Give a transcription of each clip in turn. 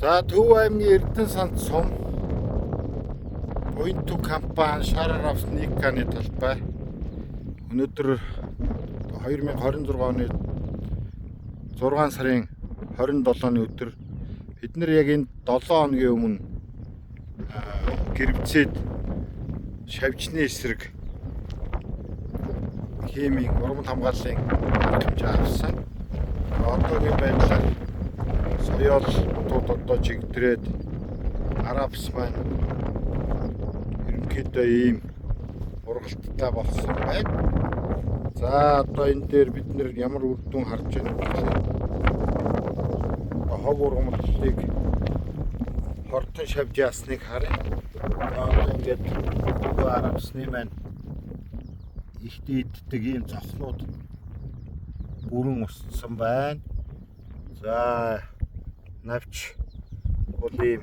За Төв аймгийн Эрдэнэ санд сум Point2 компани шараар авсан Никаны талбай. Өнөөдөр 2026 оны 6 сарын 27-ны өдөр бид нар яг энэ 7 хоногийн өмнө гэрвцээд шавжны эсрэг химийн уран хамгааллын хэмжээ авсан. Одоогийн байдлаар соёолтууд одоо жигдрээд Арабс маань ерөнхийдөө ийм ургалттай болсон байна. За одоо энэ дээр бид нэр ямар үр дүн харж байна вэ? Хог ургамлыг хортон шавж яасныг харъя. Одоо ингээд Арабсны маань их дийддэг ийм зохнууд бүрэн устсан байна. За навч бол ийм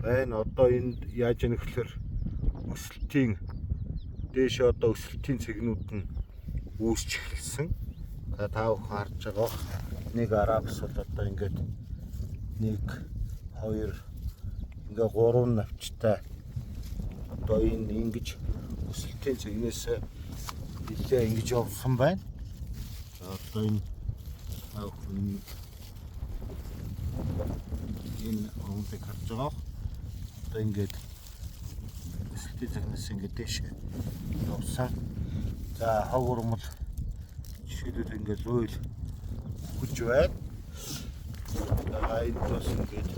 байна. Одоо энд яаж яах гэхээр өсөлтийн дээш одоо өсөлтийн цэгнүүд нь үүсч эхэлсэн. Та бүхэн харж байгаа. Нэг Арабс бол одоо ингээд 1 2 ингээ 3 навчтай одоо энэ ингэж өсөлтийн цэгнээс нэлээ ингэж явсан байна. За одоо энэ онцыг харж байгаа. Одоо ингээд өсөлтийн цэгнээс ингээд дэш явсан. За хог урмал жишээлбэл ингээд зөөл хүч байна. Энэ бас ингээд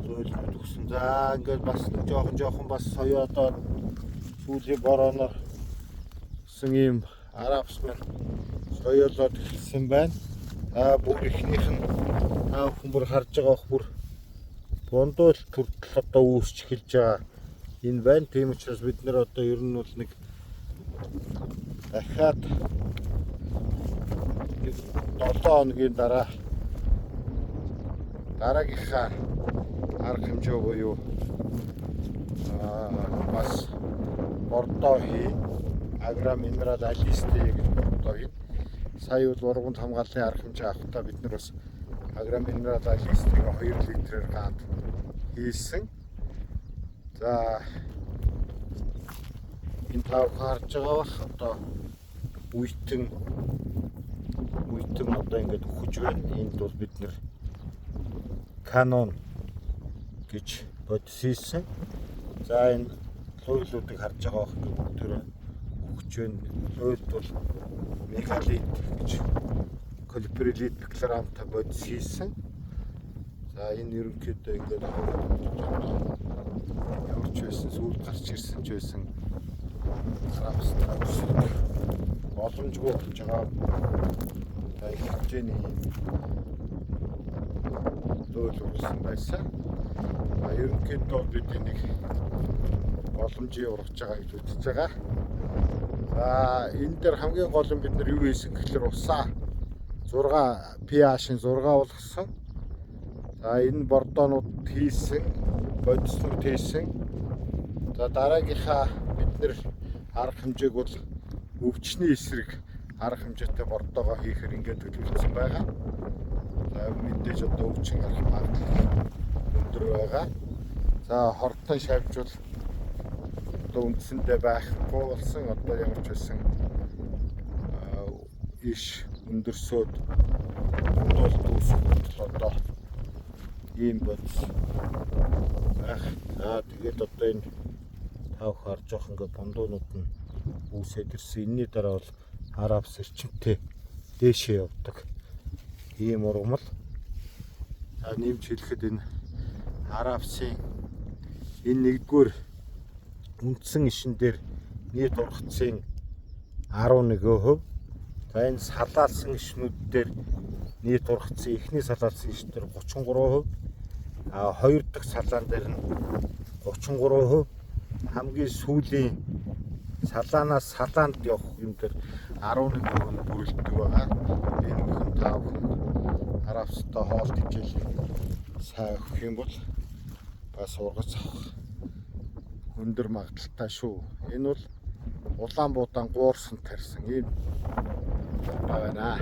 зөөл хүчсэн. За ингээд бас жоохон бас соёодоод сүүлийн борооноос ийм Арабс маань соёолоод эхэлсэн байна. Бүр ихнийх нь хүн бүр харж байгаа бүр бондол төртөл одоо үүсч эхэлж байгаа энэ байна. Тийм учраас бид нэр одоо ер нь бол нэг дахиад 7 хоногийн дараагийнхаа арга хэмжээ буюу бас бордоо хий агро минерал алистик гэж бордоо хий. Сая бол ургамал хамгааллын арга хэмжээ авахдаа бид нар бас агро минерал алистик 2 литрээр гад хийсэн. За энэ тав харж байгаа бах одоо үйтэн одоо ингээд өгч байна. Энд бол бид нэр Canon гэж бодис хийсэн. За энэ лойлуудыг харж байгаа бах бүгд тэр өгч байна. Лойлд бол мегалит гэж колибрилит декларанта бодис хийсэн. За энэ ерөнхийдөө ингээд ямар ч байсан сүүл гарч ирсэн ч байсан Арабс боломжгүй болж байгаа. Их хэмжээний зөөл урсан байсан. Ерөнхийдөө бид энийг боломжийг ургаж байгаа гэж үзэж байгаа. За энэ дээр хамгийн гол нь бид нар юу хийсэн гэхээр усаа 6 pH-ын 6 болгосон. За энэ бордоонууд хийсэн, бодиснууд хийсэн. За дараагийнхаа бид нэр арга хэмжээг бол өвчний эсрэг арга хэмжээтэй бордоогоо хийхээр ингээд төлөвлөсөн байгаа. За мэдээж одоо өвчин гарах магадлал өндөр байгаа. За хортон шавжвал одоо үндсэндээ байхгүй болсон. Одоо ямар ч байсан иш өндөрсөд бодол дүүсгэл одоо ийм бодис байх. За тэгээд одоо энэ тав харж явах ингээд бондоонууд нь үүсээд ирсэн. Энэний дараа бол Арабс эрчимтэй дээшээ явдаг ийм ургамал. За нэмж хэлэхэд энэ Арабсын энэ нэгдүгээр үндсэн ишин дээр нийт ургацын 11%. За энэ салаалсан ишнүүд дээр нийт ургацын эхний салаалсан ишин дээр 33%. Хоёр дахь салаан дээр нь 33%. Хамгийн сүүлийн салаанаас салаанд явах юм дээр 11% бүрэлдэг байгаа. Энэ бүхэн тав Арабстай хоолт хичээлийг сайн өгөх юм бол бас ургац авах өндөр магадaltaй шүү. Энэ бол улаан буудаан гуурсан тарьсан ийм байна.